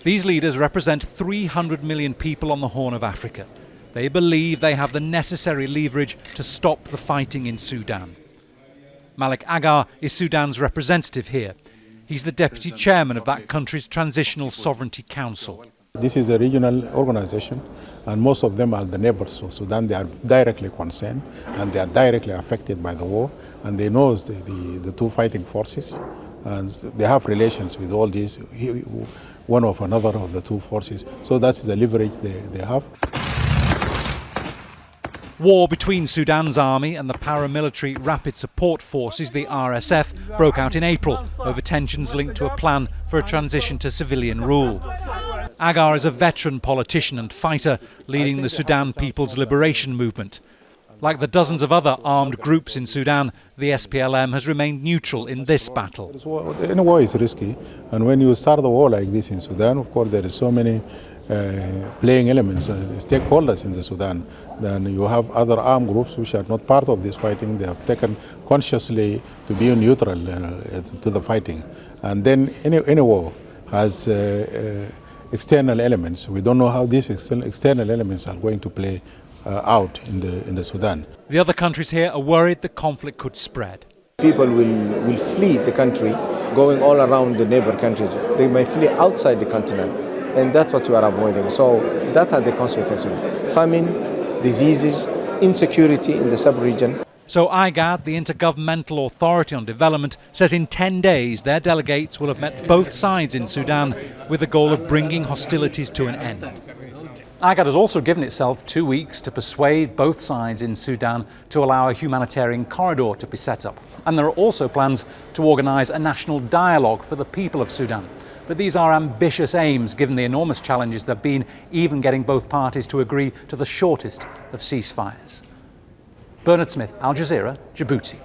These leaders represent 300 million people on the Horn of Africa. They believe they have the necessary leverage to stop the fighting in Sudan. Malik Agar is Sudan's representative here. He's the deputy chairman of that country's Transitional Sovereignty Council. This is a regional organization, and most of them are the neighbors of Sudan. They are directly concerned, and they are directly affected by the war, and they know the two fighting forces, and they have relations with all these, one of another of the two forces. So that's the leverage they have. War between Sudan's army and the paramilitary Rapid Support Forces, the RSF, broke out in April over tensions linked to a plan for a transition to civilian rule. Agar is a veteran politician and fighter leading the Sudan People's Liberation Movement. Like the dozens of other armed groups in Sudan, the SPLM has remained neutral in this battle. Any war is risky, and when you start the war like this in Sudan, of course there is so many playing elements, stakeholders in the Sudan. Then you have other armed groups which are not part of this fighting. They have taken consciously to be neutral to the fighting. And then any war has external elements. We don't know how these external elements are going to play out in the Sudan. The other countries here are worried the conflict could spread. People will flee the country, going all around the neighbor countries. They may flee outside the continent, and that's what we are avoiding. So that are the consequences: famine, diseases, insecurity in the sub-region. So IGAD, the Intergovernmental Authority on Development, says in 10 days their delegates will have met both sides in Sudan with the goal of bringing hostilities to an end. IGAD has also given itself 2 weeks to persuade both sides in Sudan to allow a humanitarian corridor to be set up. And there are also plans to organise a national dialogue for the people of Sudan. But these are ambitious aims, given the enormous challenges there have been even getting both parties to agree to the shortest of ceasefires. Bernard Smith, Al Jazeera, Djibouti.